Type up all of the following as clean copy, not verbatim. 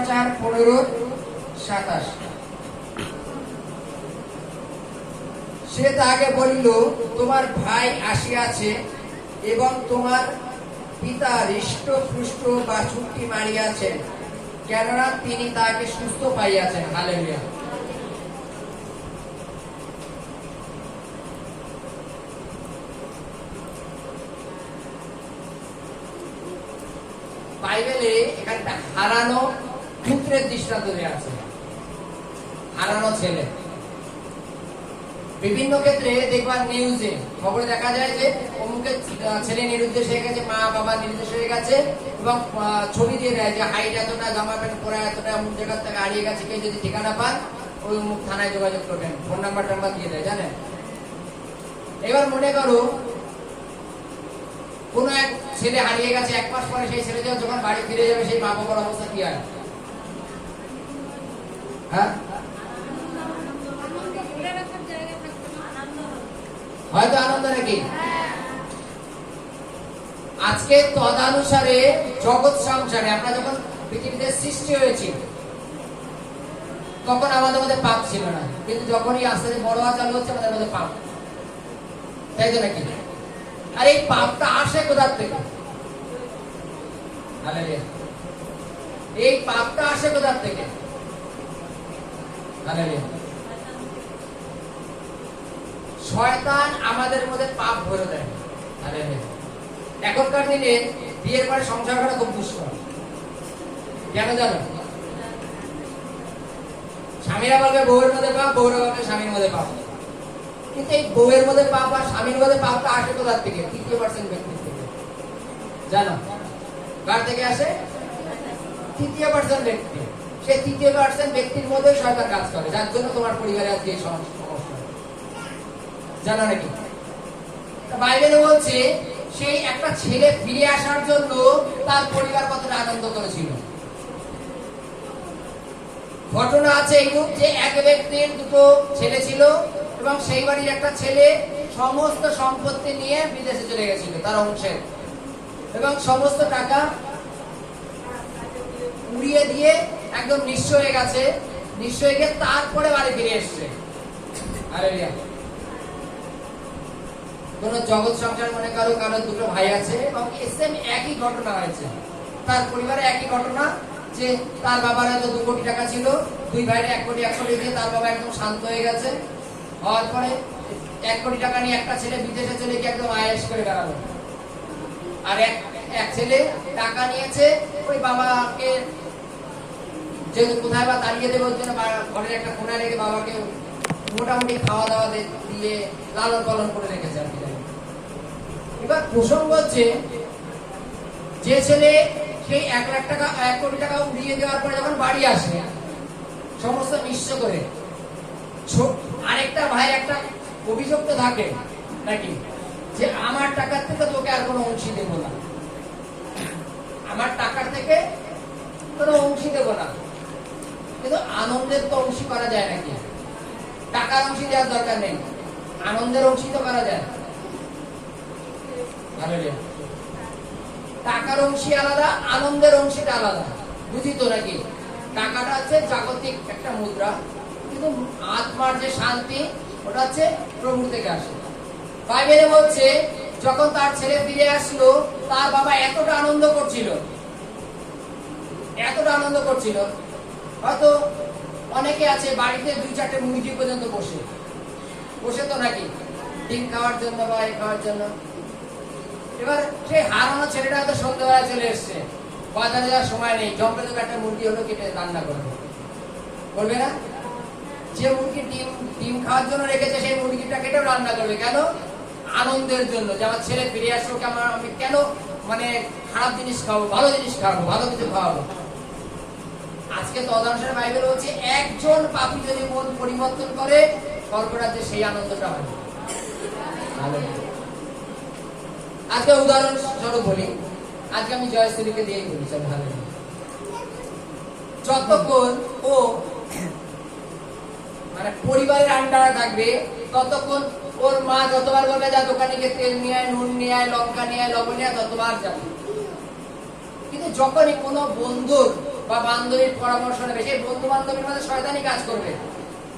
4:15-27। সে তাকে বলিল, তোমার ভাই আসিয়াছে এবং তোমার পিতা হৃষ্টপুষ্ট বা ছুটি মারিয়াছেন, কেননা তিনি তাকে সুস্থ পাইয়াছেন। হালেলুয়া। বাইবেলে এখানে একটা হারানো পুত্রের দৃষ্টান্ত দেওয়া আছে, হারানো ছেলে। বিভিন্ন ক্ষেত্রে দেখবার নিউজে খবরে দেখা যায় যে অমুকের ছেলে নিরুদ্দেশ হয়ে গেছে, মা বাবা নিরুদ্দেশ হয়ে গেছে, এবং ছবি দিয়ে দেয় যে হাইট এতটা, জামা প্যান্ট পরা এতটা, অমুক জায়গার থেকে হারিয়ে গেছে। কেউ যদি ঠিকানা পান ওই অমুক থানায় যোগাযোগ করবেন, ফোন নাম্বার টাম্বার দিয়ে দেয়, জানেন। এবার মনে করো কোন এক ছেলে হারিয়ে গেছে, 1 মাস পরে সেই ছেলে যখন বাড়ি ফিরে যাবে, সেই মা বাবার অবস্থা কি হয়? হ্যাঁ, হয়তো আনন্দ নাকি? আজকে তদানুসারে জগৎ সংসারে আমরা যখন পৃথিবীতে সৃষ্টি হয়েছি তখন আমাদের মধ্যে পাপ ছিল না, কিন্তু যখনই আস্তে আস্তে বড় হওয়া চালু হচ্ছে আমাদের মধ্যে পাপ, তাই তো নাকি? আর এই পাপটা আসে কোথা থেকে? এই পাপটা আসে কোথা থেকে? শয়তান আমাদের মধ্যে পাপ ভরে দেয়। এখনকার দিনে বিয়ের পরে সংসার করা খুব দুষ্কর। কেন জানো? স্বামীরা বলবে বউয়ের মধ্যে পাপ, বউরা বলবে স্বামীর মধ্যে পাপ। কিন্তু এই বউয়ের মধ্যে পাপ আর স্বামীর মধ্যে পাপটা আসে কোথা থেকে? 3% ব্যক্তির থেকে। জানো কার থেকে আসে? 3% ব্যক্তি। সেই 3% ব্যক্তির মধ্যে শয়তান কাজ করে, যার জন্য তোমার পরিবারে আজকে এই সমস্যা। জানো নাকি? বাইবেলে বলছে সেই একটা ছেলে ফিরে আসার জন্য তার পরিবার কতটা আনন্দ করেছিল। ঘটনা আছে এইরূপ যে এক ব্যক্তির 2 ছেলে ছিল এবং সেই বাড়ির একটা ছেলে সমস্ত সম্পত্তি নিয়ে বিদেশে চলে গেছিল তার অংশের, এবং সমস্ত টাকা উড়িয়ে দিয়ে একদম নিঃস্ব হয়ে গেছে। নিঃস্ব হয়ে গিয়ে তারপরে বাড়ি ফিরে এসছে। হালেলুয়া। কোন জগৎ সংসার মনে করো কারো 2 ভাই আছে এবং সেম একই ঘটনা হয়েছে, তার পরিবারে একই ঘটনা যে তার বাবার হয়তো 2 কোটি টাকা ছিল, 2 ভাইয়ের 1 কোটি 1 কোটি দিয়ে তার বাবা একদম শান্ত হয়ে গেছে। হওয়ার পরে 1 কোটি টাকা নিয়ে একটা ছেলে বিদেশে চলে গিয়ে একদম আয়েশ করে বেড়ালো, আর এক ছেলে টাকা নিয়েছে ওই বাবাকে যেহেতু কোথায় বা তাড়িয়ে দেবে ওর জন্য ঘরের একটা কোণায় রেখে বাবাকে মোটামুটি খাওয়া দাওয়া দিয়ে লালন পালন করে রেখেছে আর কি। এবার প্রসঙ্গ হচ্ছে যে ছেলে সেই 1 লাখ টাকা 1 কোটি টাকা উড়িয়ে দেওয়ার পরে যখন বাড়ি আসে সমস্ত নিঃস্ব করে, আরেকটা ভাই একটা অভিযোগ তো থাকে নাকি যে আমার টাকার থেকে তোকে আর কোনো অংশী দেব না, আমার টাকার থেকে কোনো অংশী দেব না। কিন্তু আনন্দের তো অংশী করা যায় নাকি? টাকার অংশী দেওয়ার দরকার নেই, আনন্দের অংশী তো করা যায়। টাকার অংশী আলাদা, আনন্দের অংশীটা আলাদা, বুঝি তো নাকি? টাকাটা হচ্ছে জাগতিক একটা মুদ্রা, কিন্তু আত্মার যে শান্তি ওটা হচ্ছে প্রভু থেকে আসে। বাইবেলে বলছে যখন তার ছেলে ফিরে আসলো তার বাবা এতটা আনন্দ করছিল, হয়তো অনেকে আছে বাড়িতে 2-4টে মুরগি পর্যন্ত বসে তো নাকি ডিম খাওয়ার জন্য বা খাওয়ার জন্য। এবার সেই হারানো ছেলেটা হয়তো সন্ধ্যাবেলা চলে এসছে, বাজারে যাওয়ার সময় নেই, জম্পে তো একটা মুরগি হলো কেটে রান্না করবে না? যে মুরগি ডিম খাওয়ার জন্য রেখেছে সেই মুরগিটা কেটেও রান্না করবে। কেন? আনন্দের জন্য, যে আমার ছেলে ফিরে আসলো, আমি কেন মানে খারাপ জিনিস খাবো, ভালো জিনিস খাবো, ভালো কিছু খাওয়াবো। আজকে তদানুসারে বাইবেল বলছে একজন পাপী যদি মন পরিবর্তন করে স্বর্গরাজ্যে সেই আনন্দটা হয়। আজকে উদাহরণ স্বরূপ বলি, আজকে আমি জয়শ্রীকে দিয়েই বলি, চল ভালো। যতক্ষণ ও মানে পরিবারের আন্ডারে থাকবে ততক্ষণ ওর মা যতবার বলবে যা দোকানে গিয়ে তেল নিয়ে আয়, নুন নিয়ে আয়, লঙ্কা নিয়ে আয়, লবণ নিয়ে আয়, ততবার যাবে। কিন্তু যখনই কোনো বন্ধুর বা বান্ধবীর পরামর্শ নেবে, সেই বন্ধু বান্ধবীর মধ্যে শয়তানি কাজ করবে।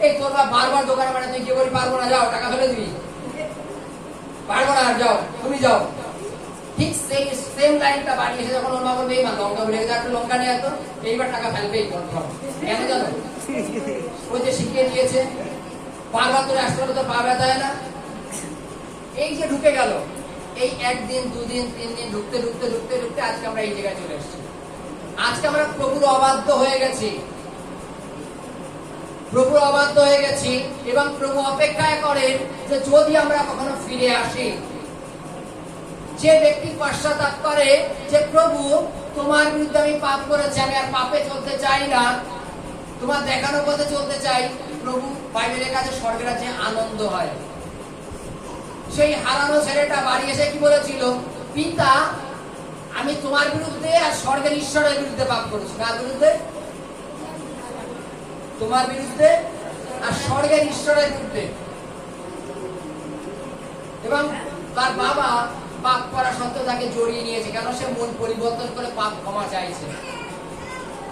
এই তোর বাপ বারবার দোকানে মানে তুই কি বলি, পারবো না, যাও টাকা ফেলে দিবি, পারবো না, যাও তুমি যাও। ঠিক সেম লাইনটা বাড়ি এসে যখন ওর মা বলবে, এই মা লঙ্কা বলে একটু লঙ্কা নিয়ে এত, এইবার টাকা ফেলবেই কনফার্ম। কেন জানো? ওই যে শিখিয়ে দিয়েছে, বারবার তোর আসতে হলে তোর পা ব্যথা হয় না। এই যে ঢুকে গেল, এই একদিন দুদিন তিন দিন ঢুকতে ঢুকতে ঢুকতে ঢুকতে আজকে আমরা এই জায়গায় চলে এসেছি। আজকে আমরা প্রভুর অবাধ্য হয়ে গেছি, প্রভুর অবাধ্য হয়ে গেছি, এবং প্রভু অপেক্ষায় করেন যে যদি আমরা কখনো ফিরে আসি। যে ব্যক্তি পশ্চাতাপ করে যে প্রভু তোমার বিরুদ্ধে আমি পাপ করেছি, আমি আর পাপে চলতে চাই না, তোমার দেখানো পথে চলতে চাই, প্রভু বাইবেলের কাছে স্বর্গের রাজ্যে আনন্দ হয়। সেই হারানো ছেলেটা বাড়ি এসে কি বলেছিল, পিতা আমি তোমার বিরুদ্ধে আর স্বর্গের ঈশ্বরের বিরুদ্ধে পাপ করেছি। কার বিরুদ্ধে? তোমার বিরুদ্ধে আর স্বর্গের ঈশ্বরের বিরুদ্ধে। এবং তার বাবা পাপ করা সত্ত্বেও তাকে জড়িয়ে নিয়েছে, কেন সে মন পরিবর্তন করে পাপ ক্ষমা চাইছে।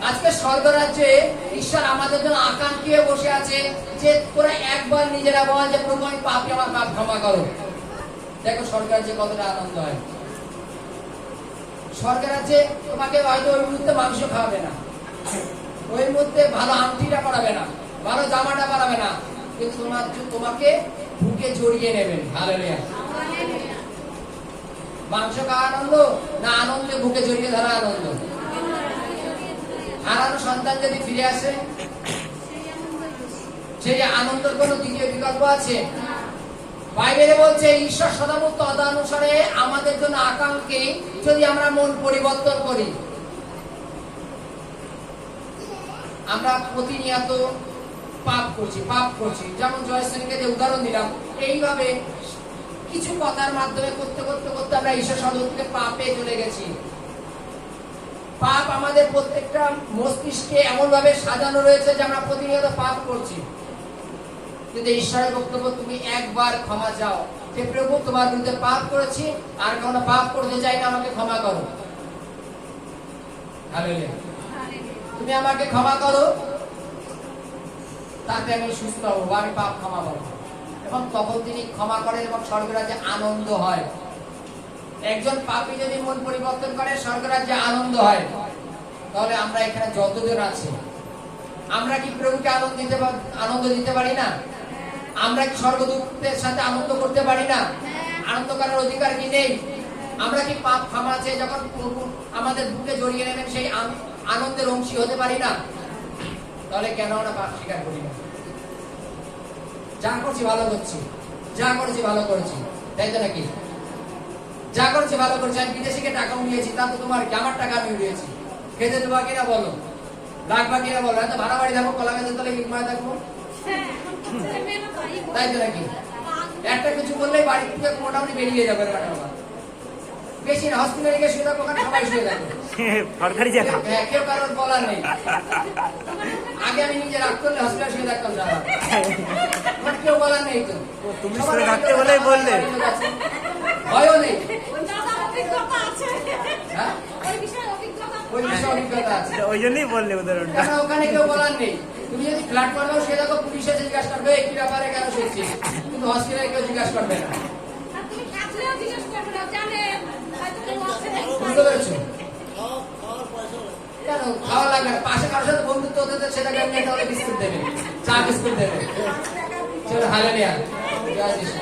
আজকে স্বর্গরাজ্যে ঈশ্বর আমাদের জন্য আকাঙ্ক্ষী হয়ে বসে আছে যে তোরা একবার নিজেরা বল যে প্রভু আমি পাপী, আমার পাপ ক্ষমা করো। দেখো স্বর্গরাজ্যে কতটা আনন্দ হয়। স্বর্গরাজ্যে তোমাকে হয়তো ওই মুহূর্তে মাংস খাওয়াবে না, ওই মুহূর্তে ভালো আংটিটা পরাবে না, ভালো জামাটা পরাবে না, কিন্তু তোমাকে বুকে জড়িয়ে নেবেন। হালেলুয়া। মাংস খাওয়া আনন্দ না আনন্দে বুকে জড়িয়ে ধরা আনন্দ? হারানো সন্তান যদি ফিরে আসে, সেই আনন্দের কোন দ্বিতীয় বিকল্প আছে? বাইবেলে বলছে ঈশ্বর সদাবুক তদানুসারে আমাদের জন্য আকাঙ্ক্ষী, যদি আমরা মন পরিবর্তন করি। আমরা প্রতিনিয়ত পাপ করছি। যেমন জয়শ্রীকে যে উদাহরণ দিলাম, এইভাবে কিছু কথার মাধ্যমে করতে করতে করতে আমরা ঈশ্বর সদাবুক থেকে পাপে চলে গেছি। পাপ আমাদের প্রত্যেকটা মস্তিষ্কে এমন ভাবে সাজানো রয়েছে যে আমরা প্রতিনিয়ত পাপ করছি। কিন্তু ঈশ্বরের বক্তব্য, তুমি একবার ক্ষমা চাও যে প্রভু তোমার বিরুদ্ধে পাপ করেছি, আর কোনো পাপ করতে চাই না, আমাকে ক্ষমা করো। হালেলুয়া। তুমি আমাকে ক্ষমা করো, তাতে আমি সুস্থ হবো, আমি পাপ ক্ষমা পাবো। এবং তখন তিনি ক্ষমা করেন এবং স্বর্গরাজ্যে আনন্দ হয়। একজন পাপী যদি মন পরিবর্তন করে, স্বর্গরাজ্যে আনন্দ হয়। তাহলে আমরা এখানে যতজন আছি, আমরা কি প্রভুকে আনন্দ দিতে পারি না? আমরা কি স্বর্গদূতের সাথে আনন্দ করতে পারি না? আনন্দ করার অধিকার কি নেই? আমরা কি পাপ ক্ষমা চেয়ে যখন প্রভু আমাদের বুকে জড়িয়ে নেবেন, সেই আনন্দের অংশী হতে পারি না? তাহলে কেন আমরা পাপ স্বীকার করি না? যা করছি ভালো করছি, যা করেছি ভালো করেছি, তাই তো নাকি? যা করছি ভালো করছি। আমি বিদেশিকে টাকা উড়িয়েছি, তা তো তোমার কি? আমার টাকা আমি উড়িয়েছি। খেতে দেবো কিনা বলো, লাগবা কিনা বলো? এত ভাড়া বাড়ি থাকবো, কলা গাছের তলে ইটমায় থাকবো, তাই তো নাকি? একটা কিছু বললেই বাড়ি থেকে মোটামুটি বেরিয়ে যাবে। বেশি না, হসপিটালে গিয়ে শুয়ে থাকবো, ওখানে সবাই শুয়ে থাকবো, কেউ কারোর বলার নেই। আগে আমি নিজে রাগ করলে হসপিটাল শুয়ে থাকতাম, কেউ বলার নেই। তো তুমি থাকতে বলেই বললে, ভয়ও নেই। ওই জন্যই বললে উদাহরণটা। ওখানে কেউ বলার নেই। তুমি যদি ফ্ল্যাট করবেও সে দেখো, পুলিশে জিজ্ঞাসা করবে কি ব্যাপারে, কেন শুনছিস, কিন্তু হসপিটালে কেউ জিজ্ঞাসা করবে না। বুঝতে পেরেছো? কেন খাওয়া লাগবে না? পাশে কারোর সাথে বন্ধুত্ব হতে সেটাকে আপনি একটা বিস্কুট দেবে, চা বিস্কুট দেবে। চলো হালেলুয়া। জয় যিশু।